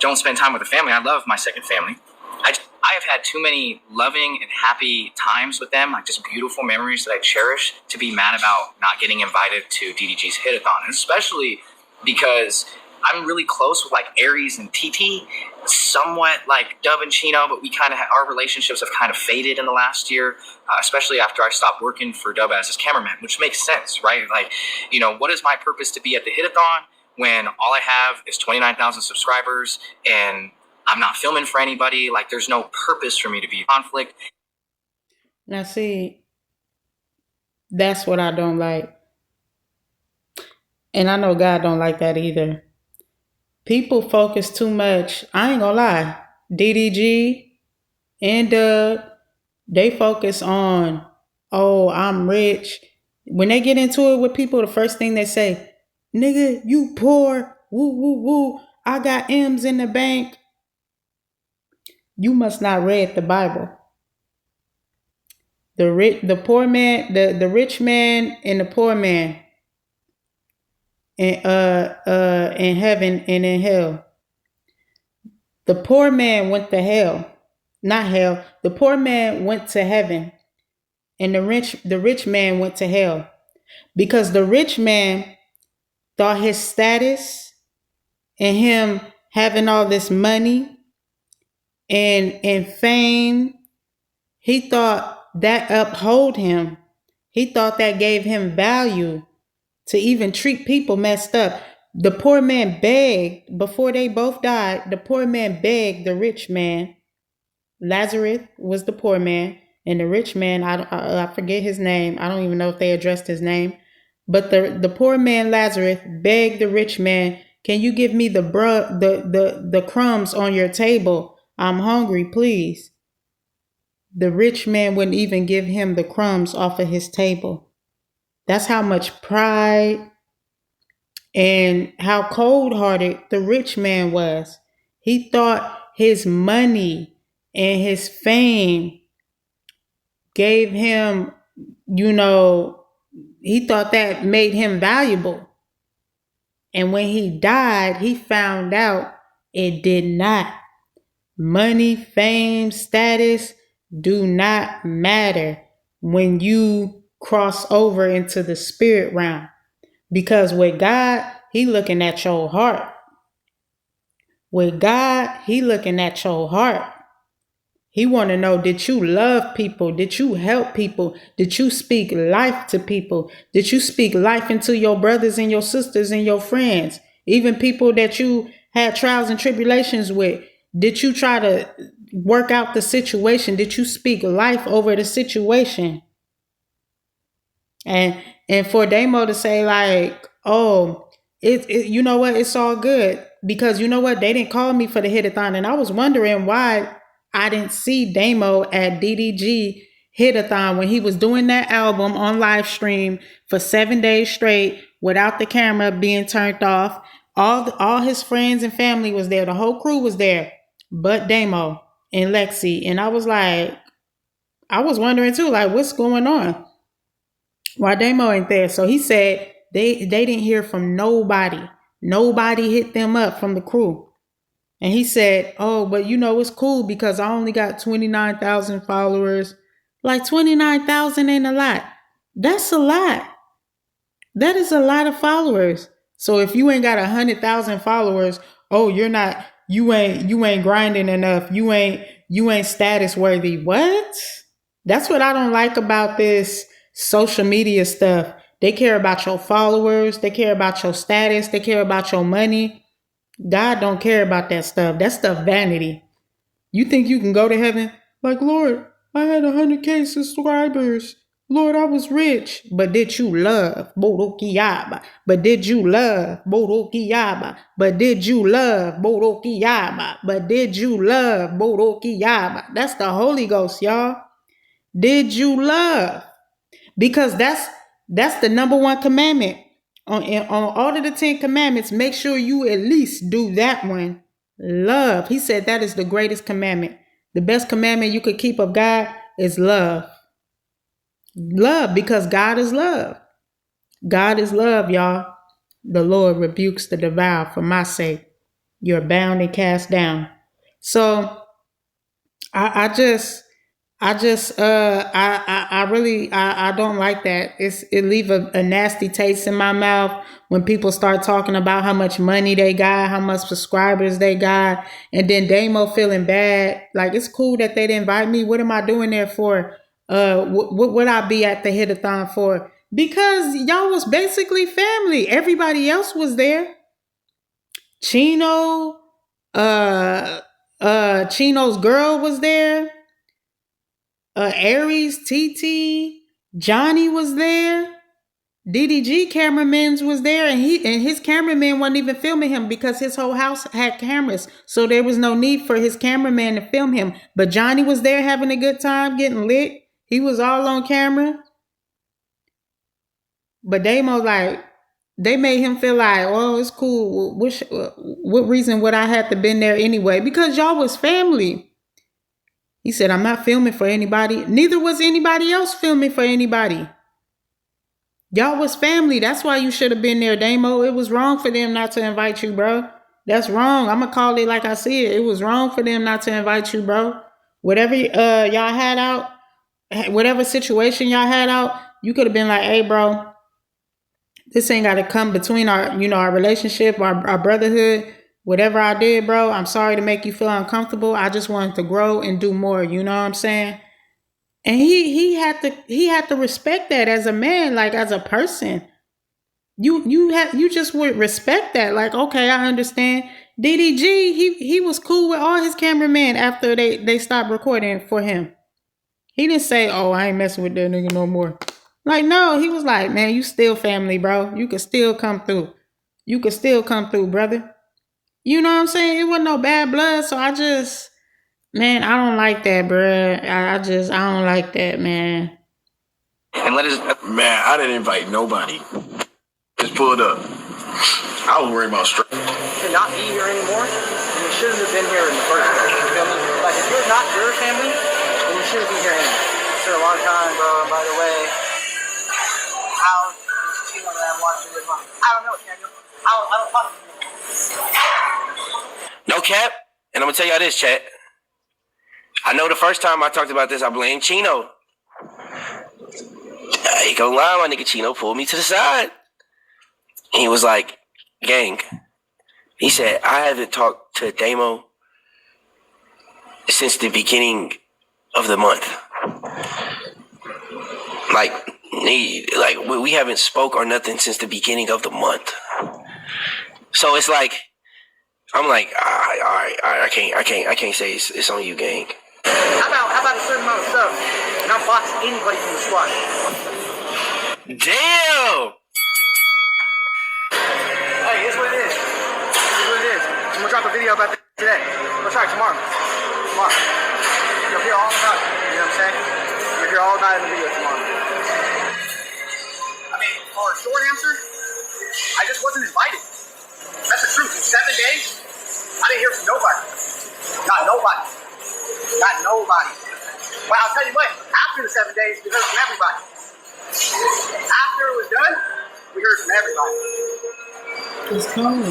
don't spend time with the family. I love my second family. I have had too many loving and happy times with them, like just beautiful memories that I cherish, to be mad about not getting invited to DDG's Hit-a-thon, and especially because I'm really close with like Aries and TT, somewhat like Dub and Chino, but we kind of our relationships have kind of faded in the last year, especially after I stopped working for Dub as his cameraman, which makes sense, right? Like, what is my purpose to be at the Hit-a-thon when all I have is 29,000 subscribers and I'm not filming for anybody? Like, there's no purpose for me to be in conflict. Now, see, that's what I don't like. And I know God don't like that either. People focus too much. I ain't gonna lie. DDG and they focus on, oh, I'm rich. When they get into it with people, the first thing they say, nigga, you poor. Woo, woo, woo. I got M's in the bank. You must not read the Bible. The poor man, the rich man and the poor man in heaven and in hell. The poor man went to hell. Not hell. The poor man went to heaven, and the rich man went to hell. Because the rich man thought his status and him having all this money and fame, he thought that uphold him. He thought that gave him value to even treat people messed up. The poor man begged, before they both died, the poor man begged the rich man. Lazarus was the poor man, and the rich man, I forget his name. I don't even know if they addressed his name. But the poor man Lazarus begged the rich man, "Can you give me the crumbs on your table? I'm hungry, please." The rich man wouldn't even give him the crumbs off of his table. That's how much pride and how cold-hearted the rich man was. He thought his money and his fame gave him, he thought that made him valuable. And when he died, he found out it did not. Money, fame, status do not matter when you cross over into the spirit realm. Because with God, he looking at your heart. With God, he looking at your heart. He want to know, did you love people? Did you help people? Did you speak life to people? Did you speak life into your brothers and your sisters and your friends? Even people that you had trials and tribulations with. Did you try to work out the situation? Did you speak life over the situation? And for Daymo to say like, oh, you know what, it's all good. Because you know what, they didn't call me for the hit-a-thon. And I was wondering why I didn't see Daymo at DDG hit-a-thon when he was doing that album on live stream for 7 days straight without the camera being turned off. All his friends and family was there. The whole crew was there, but Daymo and Lexi. And I was wondering too, like, what's going on? Why Daymo ain't there? So he said they didn't hear from nobody. Nobody hit them up from the crew. And he said, oh, but it's cool because I only got 29,000 followers. Like 29,000 ain't a lot. That's a lot. That is a lot of followers. So if you ain't got 100,000 followers, oh, you ain't grinding enough. You ain't status worthy. What? That's what I don't like about this social media stuff. They care about your followers. They care about your status. They care about your money. God don't care about that stuff. That stuff vanity. You think you can go to heaven? Like, Lord, I had 100K subscribers. Lord, I was rich. But did you love? But did you love? But did you love? But did you love? That's the Holy Ghost, y'all. Did you love? Because that's the number one commandment. On all of the 10 commandments, make sure you at least do that one. Love. He said that is the greatest commandment. The best commandment you could keep of God is love. Love, because God is love. God is love, y'all. The Lord rebukes the devourer for my sake. You're bound and cast down. So I don't like that. It leave a nasty taste in my mouth when people start talking about how much money they got, how much subscribers they got, and then Daymo feeling bad. Like, it's cool that they didn't invite me. What am I doing there for? What would I be at the hit-a-thon for? Because y'all was basically family. Everybody else was there. Chino's girl was there. Aries, TT, Johnny was there. DDG cameramans was there, and his cameraman wasn't even filming him because his whole house had cameras. So there was no need for his cameraman to film him. But Johnny was there having a good time, getting lit. He was all on camera. But Daymo, like, they made him feel like, oh, it's cool. What reason would I have to been there anyway? Because y'all was family. He said, I'm not filming for anybody. Neither was anybody else filming for anybody. Y'all was family. That's why you should have been there, Daymo. It was wrong for them not to invite you, bro. That's wrong. I'm gonna call it like I see it. It was wrong for them not to invite you, bro. Whatever y'all had out, whatever situation y'all had out, you could have been like, "Hey, bro, this ain't got to come between our, our relationship, our brotherhood. Whatever I did, bro, I'm sorry to make you feel uncomfortable. I just wanted to grow and do more. You know what I'm saying?" And he had to respect that as a man, like as a person. You just would respect that. Like, okay, I understand. DDG, he was cool with all his cameramen after they stopped recording for him. He didn't say, "Oh, I ain't messing with that nigga no more." Like, no, he was like, "Man, you still family, bro. You could still come through. You could still come through, brother." You know what I'm saying? It wasn't no bad blood. So man, I don't like that, bruh. I don't like that, man. And let us. Man, I didn't invite nobody. Just pulled up. I was worried about straight. To not be here anymore, and you shouldn't have been here in the first place. You feel me? Like, if you're not your family, then you shouldn't be here anymore. It's been a long time, bro. By the way, how is Chino that I'm watching this one? I don't know, Daniel. I don't talk to you. No cap, and I'm gonna tell y'all this, chat. I know the first time I talked about this, I blamed Chino. I ain't gonna lie, my nigga Chino pulled me to the side. He was like, "Gang," he said, "I haven't talked to Daymo since the beginning of the month. Like we haven't spoke or nothing since the beginning of the month." So it's like, I'm like, all right, I can't say it's on you, gang. How about a certain amount of stuff, and I'll box anybody from the squad. Damn! Hey, here's what it is. I'm gonna drop a video about this today. Or sorry, tomorrow. You'll hear all about it. You know what I'm saying? You'll hear all about it in the video tomorrow. I mean, for a short answer, I just wasn't invited. That's the truth. In 7 days, I didn't hear from nobody. Not nobody. But I'll tell you what, after the 7 days, we heard from everybody. After it was done, we heard from everybody. It's cold.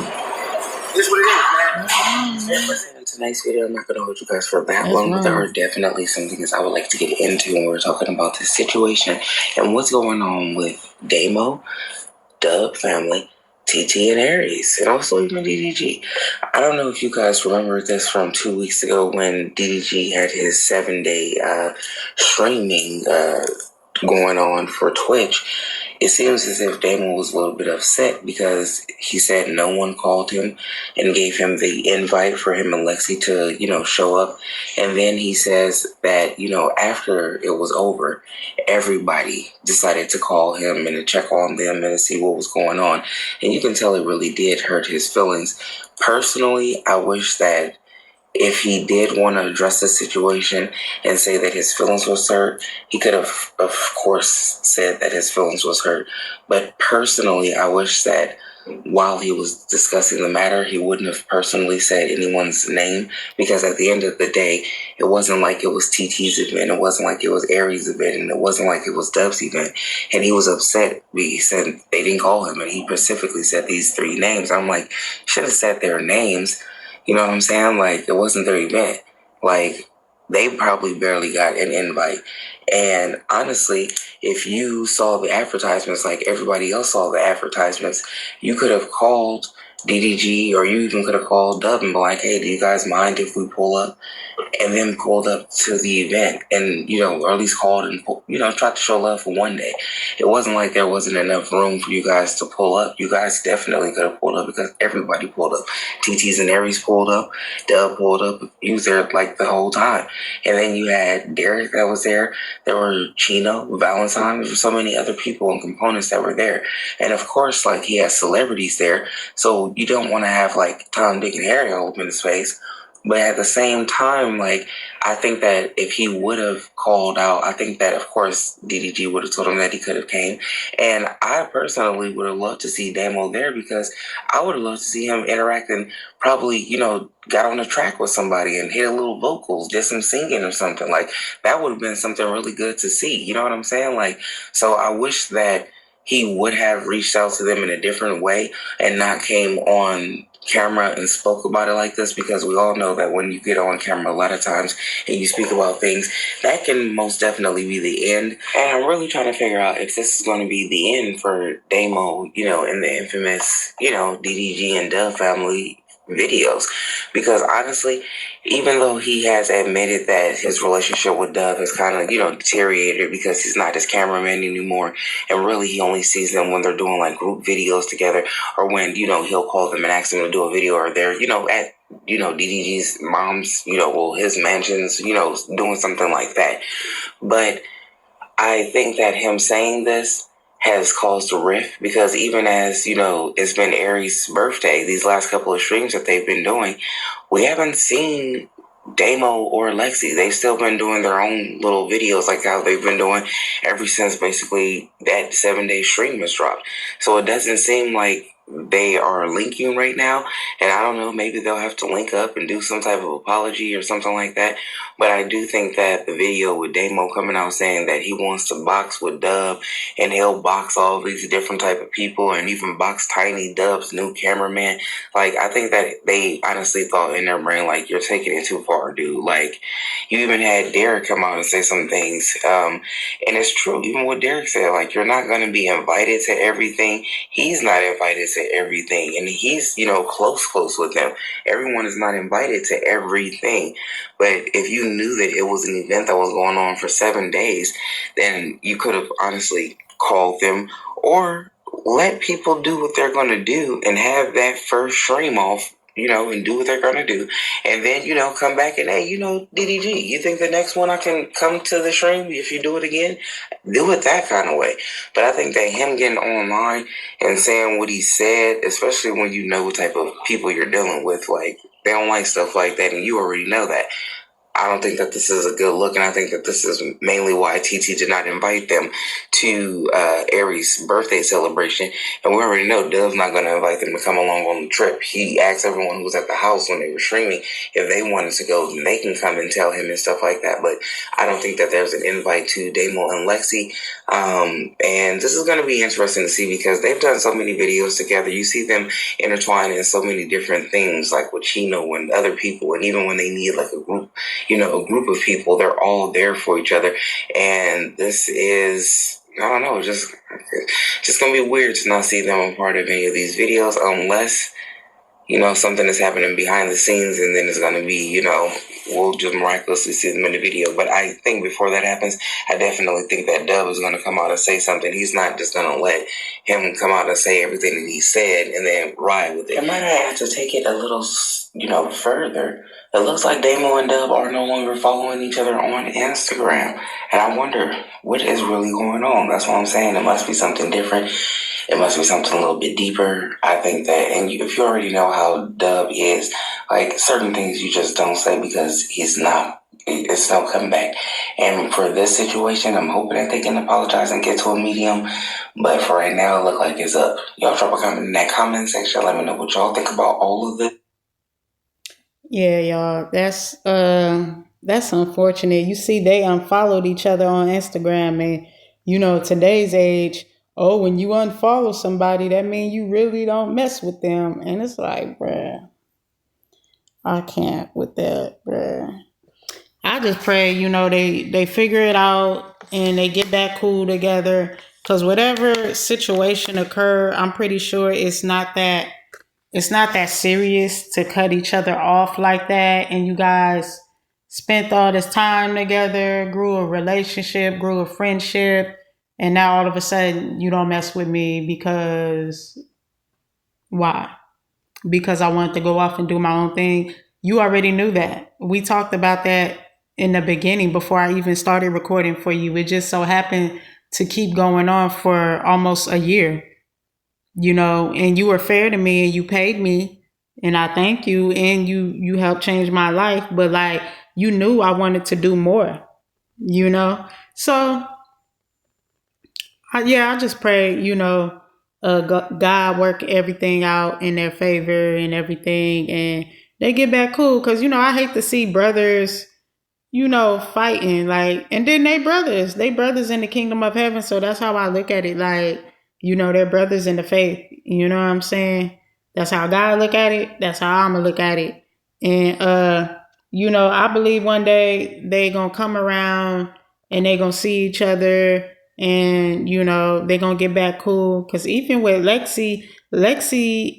This is what it is, man. In tonight's video, I'm not going to hold you guys for that long, but there are definitely some things I would like to get into when we're talking about this situation and what's going on with Daymo, Dub family, TT and Aries, and also even DDG. I don't know if you guys remember this from 2 weeks ago when DDG had his 7-day streaming going on for Twitch. It seems as if Daymo was a little bit upset because he said no one called him and gave him the invite for him and Lexi to, show up. And then he says that, after it was over, everybody decided to call him and to check on them and to see what was going on. And you can tell it really did hurt his feelings. Personally, I wish that if he did want to address the situation and say that his feelings was hurt, he could have, of course, said that his feelings was hurt. But personally, I wish that while he was discussing the matter, he wouldn't have personally said anyone's name, because at the end of the day, it wasn't like it was TT's event, it wasn't like it was Aries' event, and it wasn't like it was Dub's event. And he was upset. He said they didn't call him, and he specifically said these 3 names. I'm like, should have said their names. You know what I'm saying? Like, it wasn't their event. Like, they probably barely got an invite. And honestly, if you saw the advertisements like everybody else saw the advertisements, you could have called DDG, or you even could have called Dub and be like, "Hey, do you guys mind if we pull up?" And then pulled up to the event and, or at least called and, tried to show love for one day. It wasn't like there wasn't enough room for you guys to pull up. You guys definitely could have pulled up because everybody pulled up. TT's and Aries pulled up. Dub pulled up. He was there like the whole time. And then you had Derek that was there. There were Chino, Valentine. There were so many other people and components that were there. And of course, like, he has celebrities there. So you don't want to have like Tom, Dick, and Harry all up in his face. But at the same time, like, I think that if he would have called out, I think that, of course, DDG would have told him that he could have came. And I personally would have loved to see Daymo there, because I would have loved to see him interact and probably, got on the track with somebody and hit a little vocals, did some singing or something. Like, that would have been something really good to see. You know what I'm saying? Like, so I wish that he would have reached out to them in a different way and not came on camera and spoke about it like this, because we all know that when you get on camera a lot of times and you speak about things, that can most definitely be the end. And I'm really trying to figure out if this is going to be the end for Daymo, in the infamous, DDG and Dove family videos. Because honestly, even though he has admitted that his relationship with Dove has kind of, deteriorated because he's not his cameraman anymore, and really he only sees them when they're doing like group videos together, or when, he'll call them and ask them to do a video, or they're, at, DDG's mom's, his mansions, doing something like that. But I think that him saying this has caused a rift, because even as, it's been Aries' birthday, these last couple of streams that they've been doing, we haven't seen Daymo or Lexi. They've still been doing their own little videos, like how they've been doing ever since basically that 7-day stream was dropped. So it doesn't seem like they are linking right now, and I don't know, maybe they'll have to link up and do some type of apology or something like that. But I do think that the video with Daymo coming out saying that he wants to box with Dub, and he'll box all these different type of people, and even box Tiny Dub's new cameraman, like, I think that they honestly thought in their brain, like, you're taking it too far, dude. Like, you even had Derek come out and say some things, and it's true, even what Derek said, like, you're not going to be invited to everything. He's not invited to everything, and he's, close with them. Everyone is not invited to everything. But if you knew that it was an event that was going on for 7 days, then you could have honestly called them, or let people do what they're going to do and have that first stream off, and do what they're going to do. And then, come back and, hey, DDG, you think the next one I can come to the stream if you do it again? Do it that kind of way. But I think that him getting online and saying what he said, especially when you know what type of people you're dealing with, like, they don't like stuff like that, and you already know that. I don't think that this is a good look, and I think that this is mainly why TT did not invite them to Aries' birthday celebration. And we already know Dove's not going to invite them to come along on the trip. He asked everyone who was at the house when they were streaming if they wanted to go, and they can come and tell him and stuff like that. But I don't think that there's an invite to Daymo and Lexi. And this is going to be interesting to see, because they've done so many videos together. You see them intertwined in so many different things, like with Chino and other people, and even when they need like a group, a group of people, they're all there for each other. And this is, I don't know, just gonna be weird to not see them a part of any of these videos, unless, something is happening behind the scenes, and then it's gonna be, we'll just miraculously see them in the video. But I think before that happens, I definitely think that Dub is gonna come out and say something. He's not just gonna let him come out and say everything that he said and then ride with it. I might have to take it a little, further. It looks like Daymo and Dub are no longer following each other on Instagram. And I wonder what is really going on. That's what I'm saying. It must be something different. It must be something a little bit deeper. I think that, and if you already know how Dub is, like, certain things you just don't say, because it's no comeback. And for this situation, I'm hoping that they can apologize and get to a medium. But for right now, it look like it's up. Y'all drop a comment in that comment section. Let me know what y'all think about all of this. Yeah, y'all. That's unfortunate. You see, they unfollowed each other on Instagram, and today's age, when you unfollow somebody, that means you really don't mess with them. And it's like, bruh, I can't with that, bruh. I just pray, they figure it out and they get back cool together. Because whatever situation occur, I'm pretty sure it's not that serious to cut each other off like that. And you guys spent all this time together, grew a relationship, grew a friendship, and now all of a sudden you don't mess with me because why? Because I wanted to go off and do my own thing. You already knew that. We talked about that in the beginning before I even started recording for you. It just so happened to keep going on for almost a year. And you were fair to me and you paid me, and I thank you, and you helped change my life. But like, you knew I wanted to do more, So I just pray, God work everything out in their favor and everything, and they get back cool. Cause I hate to see brothers, fighting, like, and then they brothers in the kingdom of heaven. So that's how I look at it. Like, they're brothers in the faith. You know what I'm saying? That's how God look at it. That's how I'm gonna look at it. And you know, I believe one day they gonna come around and they gonna see each other, and you know they gonna get back cool. Cause even with Lexi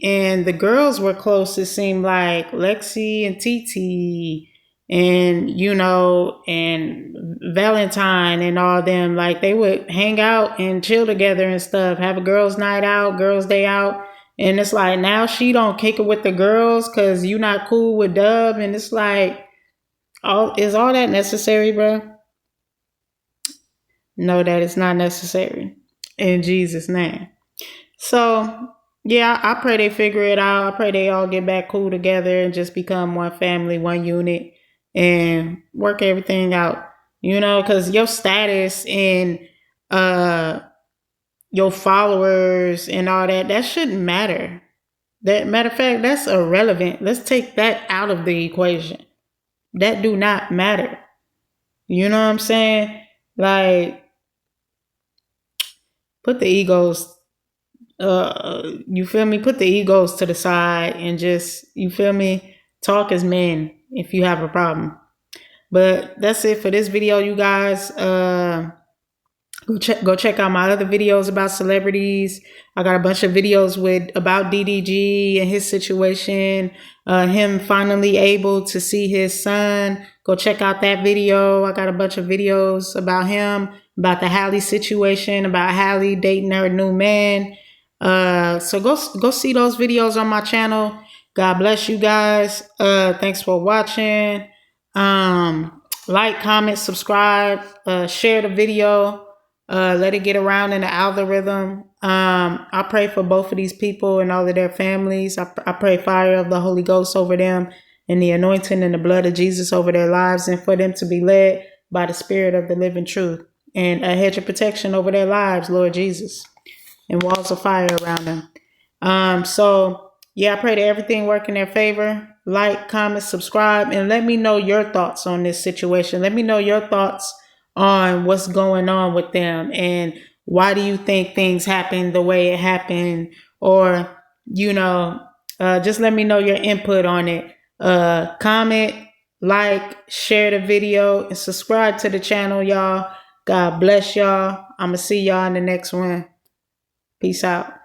and the girls were close. It seemed like Lexi and TT and you know and Valentine and all them, like they would hang out and chill together and stuff, have a girls night out, girls day out. And it's like now she don't kick it with the girls because you not cool with Dub. And it's like, is all that necessary, bro? No, that is not necessary. In Jesus' name. So, yeah, I pray they figure it out. I pray they all get back cool together and just become one family, one unit, and work everything out. You know, because your status and your followers and all that shouldn't matter. That matter of fact, that's irrelevant. Let's take that out of the equation. That do not matter. You know what I'm saying? Like, put the egos, you feel me? Put the egos to the side and just, you feel me? Talk as men if you have a problem. But that's it for this video, you guys. Go check out my other videos about celebrities. I got a bunch of videos about DDG and his situation, him finally able to see his son. Go check out that video. I got a bunch of videos about him, about the Hallie situation, about Hallie dating her new man. So go see those videos on my channel. God bless you guys. Thanks for watching. Like, comment, subscribe, share the video. Let it get around in the algorithm. I pray for both of these people and all of their families. I pray fire of the Holy Ghost over them and the anointing and the blood of Jesus over their lives, and for them to be led by the Spirit of the living truth, and a hedge of protection over their lives, Lord Jesus, and walls of fire around them. So yeah, I pray that everything work in their favor. Like, comment, subscribe, and let me know your thoughts on this situation. Let me know your thoughts on what's going on with them, and why do you think things happen the way it happened, or you know, just let me know your input on it. Comment, like, share the video, and subscribe to the channel, y'all. God bless y'all. I'm gonna see y'all in the next one. Peace out.